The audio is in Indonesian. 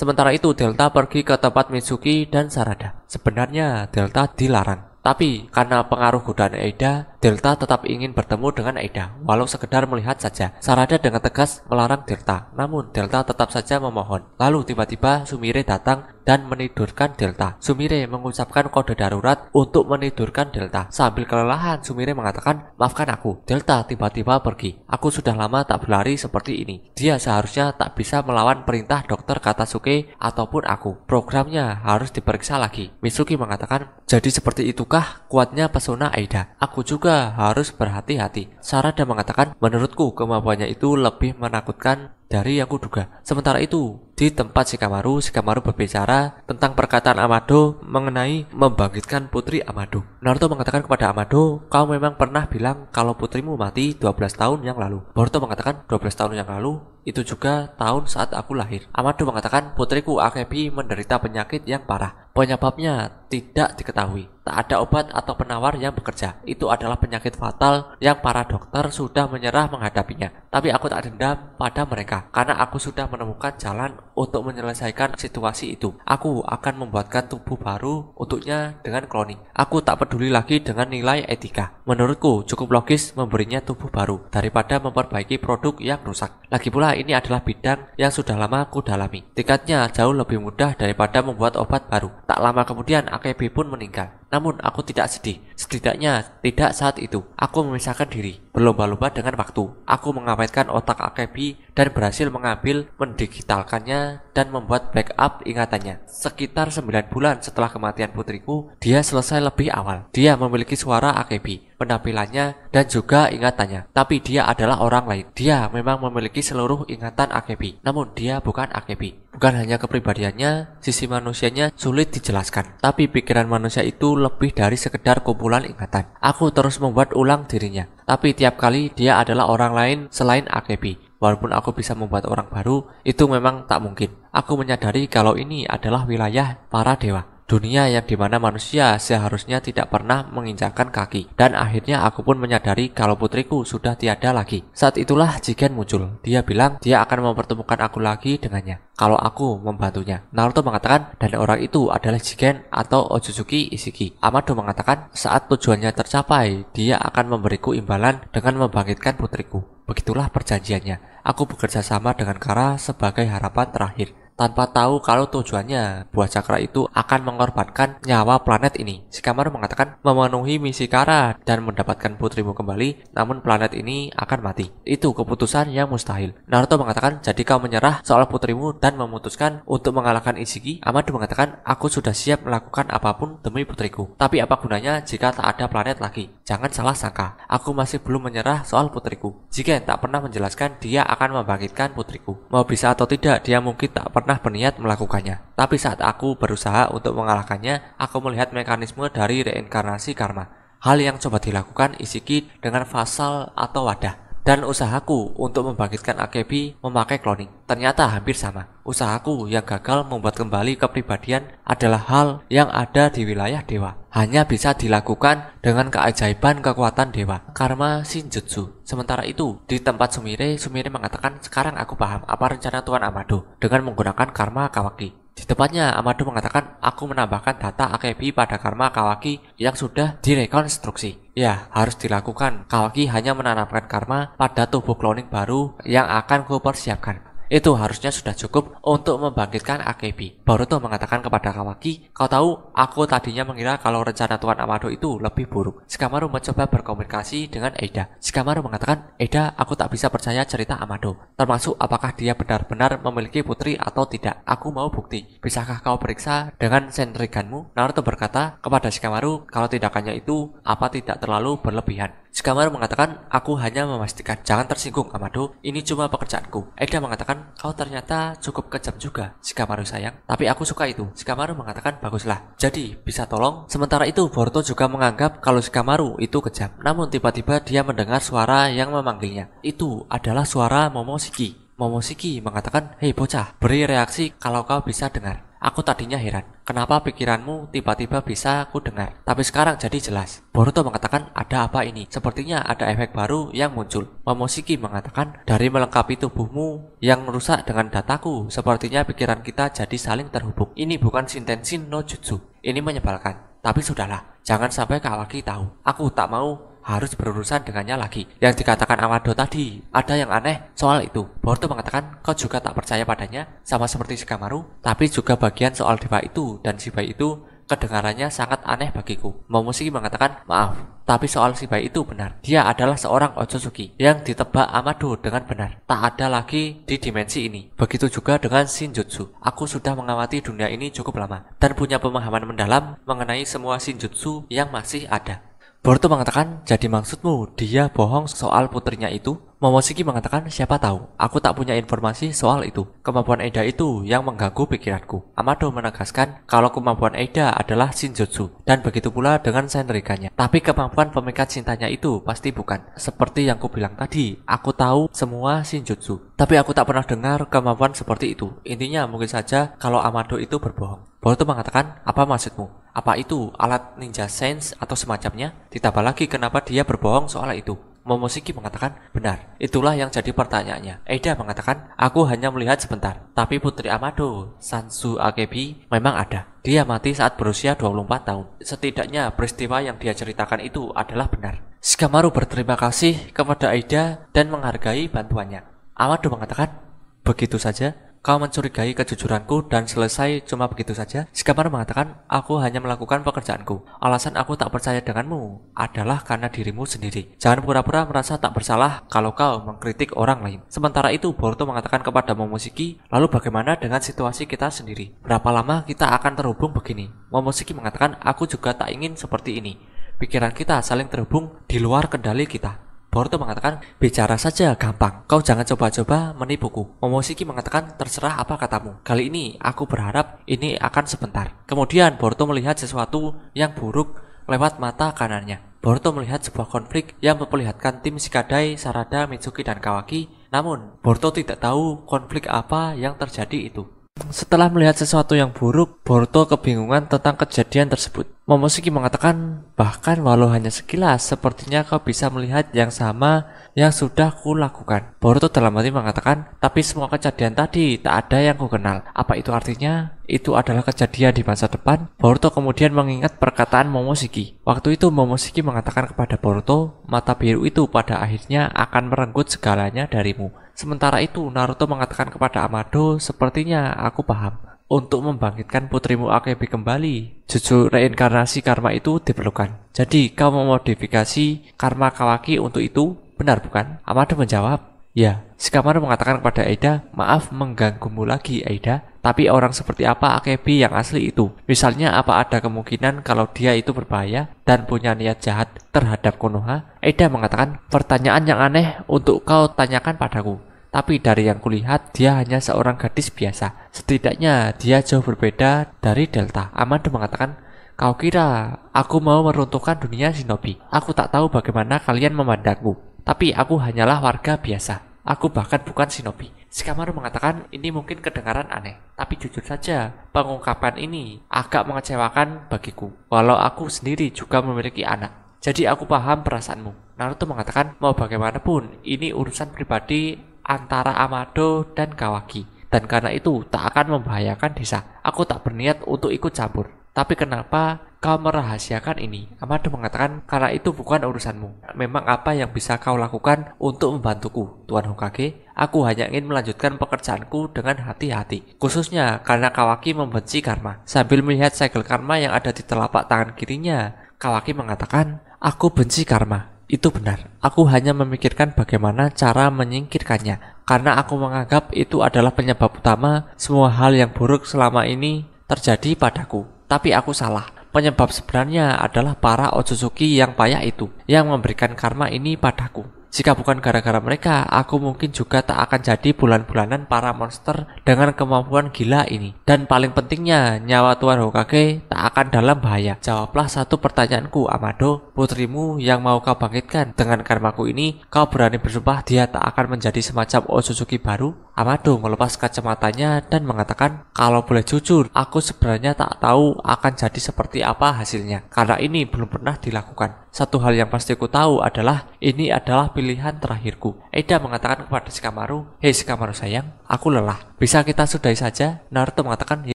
Sementara itu Delta pergi ke tempat Mitsuki dan Sarada. Sebenarnya Delta dilarang. Tapi karena pengaruh godaan Aida, Delta tetap ingin bertemu dengan Aida, walau sekedar melihat saja. Sarada dengan tegas melarang Delta, namun Delta tetap saja memohon. Lalu tiba-tiba Sumire datang dan menidurkan Delta. Sumire mengucapkan kode darurat untuk menidurkan Delta. Sambil kelelahan, Sumire mengatakan, "Maafkan aku." Delta tiba-tiba pergi. "Aku sudah lama tak berlari seperti ini. Dia seharusnya tak bisa melawan perintah dokter Katasuke ataupun aku. Programnya harus diperiksa lagi." Mitsuki mengatakan, "Jadi seperti itukah kuatnya pesona Aida? Aku juga harus berhati-hati." Sarada mengatakan, "Menurutku kemampuannya itu lebih menakutkan dari yang kuduga." Sementara itu, di tempat Shikamaru berbicara tentang perkataan Amado mengenai membangkitkan putri Amado. Naruto mengatakan kepada Amado, "Kau memang pernah bilang kalau putrimu mati 12 tahun yang lalu." Boruto mengatakan, "12 tahun yang lalu? Itu juga tahun saat aku lahir." Amado mengatakan, "Putriku Akebi menderita penyakit yang parah. Penyebabnya tidak diketahui. Tak ada obat atau penawar yang bekerja. Itu adalah penyakit fatal yang para dokter sudah menyerah menghadapinya. Tapi aku tak dendam pada mereka, karena aku sudah menemukan jalan untuk menyelesaikan situasi itu. Aku akan membuatkan tubuh baru untuknya dengan cloning. Aku tak peduli lagi dengan nilai etika. Menurutku cukup logis memberinya tubuh baru daripada memperbaiki produk yang rusak. Lagi pula ini adalah bidang yang sudah lama aku dalami. Tingkatnya jauh lebih mudah daripada membuat obat baru." Tak lama kemudian Akebi pun meninggal. Namun aku tidak sedih. Setidaknya tidak saat itu. Aku memisahkan diri, berlomba-lomba dengan waktu. Aku mengawetkan otak Akebi dan berhasil mengambil, mendigitalkannya dan membuat backup ingatannya. Sekitar 9 bulan setelah kematian putriku, dia selesai lebih awal. Dia memiliki suara Akebi, penampilannya, dan juga ingatannya. Tapi dia adalah orang lain. Dia memang memiliki seluruh ingatan Akebi, namun dia bukan Akebi. Bukan hanya kepribadiannya, sisi manusianya sulit dijelaskan. Tapi pikiran manusia itu lebih dari sekedar kumpulan ingatan. Aku terus membuat ulang dirinya. Tapi tiap kali dia adalah orang lain selain Akebi. Walaupun aku bisa membuat orang baru, itu memang tak mungkin. Aku menyadari kalau ini adalah wilayah para dewa. Dunia yang dimana manusia seharusnya tidak pernah menginjakkan kaki. Dan akhirnya aku pun menyadari kalau putriku sudah tiada lagi. Saat itulah Jigen muncul. Dia bilang dia akan mempertemukan aku lagi dengannya kalau aku membantunya. Naruto mengatakan dan orang itu adalah Jigen atau Otsutsuki Ishiki. Amado mengatakan saat tujuannya tercapai, dia akan memberiku imbalan dengan membangkitkan putriku. Begitulah perjanjiannya. Aku bekerja sama dengan Kara sebagai harapan terakhir, tanpa tahu kalau tujuannya buah cakra itu akan mengorbankan nyawa planet ini. Shikamaru mengatakan memenuhi misi Kara dan mendapatkan putrimu kembali, namun planet ini akan mati. Itu keputusan yang mustahil. Naruto mengatakan, "Jadi kau menyerah soal putrimu dan memutuskan untuk mengalahkan Ishiki?" Amado mengatakan, "Aku sudah siap melakukan apapun demi putriku. Tapi apa gunanya jika tak ada planet lagi? Jangan salah sangka, aku masih belum menyerah soal putriku." Jigen tak pernah menjelaskan dia akan membangkitkan putriku. Mau bisa atau tidak, dia mungkin tak pernah berniat melakukannya. Tapi saat aku berusaha untuk mengalahkannya, aku melihat mekanisme dari reinkarnasi karma. Hal yang coba dilakukan Ishiki dengan fasal atau wadah. Dan usahaku untuk membangkitkan Akebi memakai cloning ternyata hampir sama. Usahaku yang gagal membuat kembali kepribadian adalah hal yang ada di wilayah dewa. Hanya bisa dilakukan dengan keajaiban kekuatan dewa, karma Shinjutsu. Sementara itu, di tempat Sumire mengatakan, "Sekarang aku paham apa rencana Tuan Amado dengan menggunakan karma Kawaki." Di tempatnya, Amado mengatakan, "Aku menambahkan data Akebi pada karma Kawaki yang sudah direkonstruksi." Ya, harus dilakukan. Kawaki hanya menanamkan karma pada tubuh cloning baru yang akan kupersiapkan. Itu harusnya sudah cukup untuk membangkitkan Akebi. Boruto mengatakan kepada Kawaki, "Kau tahu, aku tadinya mengira kalau rencana Tuan Amado itu lebih buruk." Shikamaru mencoba berkomunikasi dengan Eida. Shikamaru mengatakan, "Eida, aku tak bisa percaya cerita Amado, termasuk apakah dia benar-benar memiliki putri atau tidak. Aku mau bukti. Bisakah kau periksa dengan Senriganmu?" Naruto berkata kepada Shikamaru kalau tindakannya itu apa tidak terlalu berlebihan. Shikamaru mengatakan, "Aku hanya memastikan. Jangan tersinggung, Amado. Ini cuma pekerjaanku." Eida mengatakan, "Kau ternyata cukup kejam juga, Shikamaru sayang. Tapi aku suka itu." Shikamaru mengatakan, "Baguslah. Jadi, bisa tolong?" Sementara itu, Boruto juga menganggap kalau Shikamaru itu kejam. Namun tiba-tiba dia mendengar suara yang memanggilnya. Itu adalah suara Momoshiki. Momoshiki mengatakan, "Hei bocah, beri reaksi kalau kau bisa dengar." Aku tadinya heran, kenapa pikiranmu tiba-tiba bisa aku dengar, tapi sekarang jadi jelas. Boruto mengatakan, ada apa ini? Sepertinya ada efek baru yang muncul. Momoshiki mengatakan, dari melengkapi tubuhmu yang rusak dengan dataku, sepertinya pikiran kita jadi saling terhubung. Ini bukan Shintensin no Jutsu. Ini menyebalkan. Tapi sudahlah, jangan sampai Kawaki tahu. Aku tak mau harus berurusan dengannya lagi. Yang dikatakan Amado tadi, ada yang aneh soal itu. Boruto mengatakan, kau juga tak percaya padanya, sama seperti Shikamaru. Tapi juga bagian soal dewa itu dan Shibai itu kedengarannya sangat aneh bagiku. Momoshiki mengatakan, maaf, tapi soal Shibai itu benar. Dia adalah seorang Otsutsuki yang ditebak Amado dengan benar. Tak ada lagi di dimensi ini. Begitu juga dengan Shinjutsu. Aku sudah mengamati dunia ini cukup lama dan punya pemahaman mendalam mengenai semua Shinjutsu yang masih ada. Boruto mengatakan, jadi maksudmu dia bohong soal putrinya itu? Momoshiki mengatakan, siapa tahu, aku tak punya informasi soal itu. Kemampuan Eida itu yang mengganggu pikiranku. Amado menegaskan kalau kemampuan Eida adalah Shinjutsu, dan begitu pula dengan Senrikanya. Tapi kemampuan pemikat cintanya itu pasti bukan. Seperti yang kubilang tadi, aku tahu semua Shinjutsu, tapi aku tak pernah dengar kemampuan seperti itu. Intinya mungkin saja kalau Amado itu berbohong. Boruto mengatakan, apa maksudmu? Apa itu alat ninja sense atau semacamnya? Ditambah lagi kenapa dia berbohong soal itu? Momoshiki mengatakan, benar, itulah yang jadi pertanyaannya. Eida mengatakan, aku hanya melihat sebentar, tapi putri Amado, Sansu Akebi, memang ada. Dia mati saat berusia 24 tahun. Setidaknya peristiwa yang dia ceritakan itu adalah benar. Shikamaru berterima kasih kepada Eida dan menghargai bantuannya. Amado mengatakan, begitu saja? Kau mencurigai kejujuranku dan selesai cuma begitu saja? Shikamaru mengatakan, aku hanya melakukan pekerjaanku. Alasan aku tak percaya denganmu adalah karena dirimu sendiri. Jangan pura-pura merasa tak bersalah kalau kau mengkritik orang lain. Sementara itu, Boruto mengatakan kepada Momoshiki, lalu bagaimana dengan situasi kita sendiri? Berapa lama kita akan terhubung begini? Momoshiki mengatakan, aku juga tak ingin seperti ini. Pikiran kita saling terhubung di luar kendali kita. Boruto mengatakan, bicara saja gampang, kau jangan coba-coba menipuku. Momoshiki mengatakan, terserah apa katamu. Kali ini aku berharap ini akan sebentar. Kemudian Boruto melihat sesuatu yang buruk lewat mata kanannya. Boruto melihat sebuah konflik yang memperlihatkan tim Shikadai, Sarada, Mitsuki, dan Kawaki. Namun Boruto tidak tahu konflik apa yang terjadi itu. Setelah melihat sesuatu yang buruk, Boruto kebingungan tentang kejadian tersebut. Momoshiki mengatakan, bahkan walau hanya sekilas, sepertinya kau bisa melihat yang sama yang sudah kulakukan. Boruto dalam hati mengatakan, tapi semua kejadian tadi tak ada yang kukenal. Apa itu artinya? Itu adalah kejadian di masa depan. Boruto kemudian mengingat perkataan Momoshiki. Waktu itu Momoshiki mengatakan kepada Boruto, mata biru itu pada akhirnya akan merenggut segalanya darimu. Sementara itu Naruto mengatakan kepada Amado, sepertinya aku paham. Untuk membangkitkan putrimu Akebi kembali, jutsu reinkarnasi karma itu diperlukan. Jadi kau memodifikasi karma Kawaki untuk itu, benar bukan? Amado menjawab, ya. Shikamaru mengatakan kepada Eida, maaf mengganggumu lagi Eida, tapi orang seperti apa Akebi yang asli itu? Misalnya apa ada kemungkinan kalau dia itu berbahaya dan punya niat jahat terhadap Konoha? Eida mengatakan, pertanyaan yang aneh untuk kau tanyakan padaku. Tapi dari yang kulihat, dia hanya seorang gadis biasa. Setidaknya dia jauh berbeda dari Delta. Amado mengatakan, kau kira aku mau meruntuhkan dunia shinobi? Aku tak tahu bagaimana kalian memandangku. Tapi aku hanyalah warga biasa. Aku bahkan bukan shinobi. Shikamaru mengatakan, ini mungkin kedengaran aneh. Tapi jujur saja, pengungkapan ini agak mengecewakan bagiku. Walau aku sendiri juga memiliki anak. Jadi aku paham perasaanmu. Naruto mengatakan, mau bagaimanapun, ini urusan pribadi antara Amado dan Kawaki, dan karena itu tak akan membahayakan desa. Aku tak berniat untuk ikut campur. Tapi kenapa kau merahasiakan ini? Amado mengatakan, karena itu bukan urusanmu. Memang apa yang bisa kau lakukan untuk membantuku, Tuan Hokage? Aku hanya ingin melanjutkan pekerjaanku dengan hati-hati, khususnya karena Kawaki membenci karma. Sambil melihat segel karma yang ada di telapak tangan kirinya, Kawaki mengatakan, aku benci karma. Itu benar, aku hanya memikirkan bagaimana cara menyingkirkannya, karena aku menganggap itu adalah penyebab utama semua hal yang buruk selama ini terjadi padaku. Tapi aku salah, penyebab sebenarnya adalah para Otsutsuki yang payah itu, yang memberikan karma ini padaku. Jika bukan gara-gara mereka, aku mungkin juga tak akan jadi bulan-bulanan para monster dengan kemampuan gila ini. Dan paling pentingnya, nyawa Tuan Hokage tak akan dalam bahaya. Jawablah satu pertanyaanku, Amado. Putrimu yang mau kau bangkitkan dengan karmaku ini, kau berani bersumpah dia tak akan menjadi semacam Otsutsuki baru? Amado melepas kacamatanya dan mengatakan, kalau boleh jujur, aku sebenarnya tak tahu akan jadi seperti apa hasilnya, karena ini belum pernah dilakukan. Satu hal yang pasti ku tahu adalah ini adalah pilihan terakhirku. Eida mengatakan kepada Shikamaru, hei Shikamaru sayang, aku lelah. Bisa kita sudahi saja? Naruto mengatakan,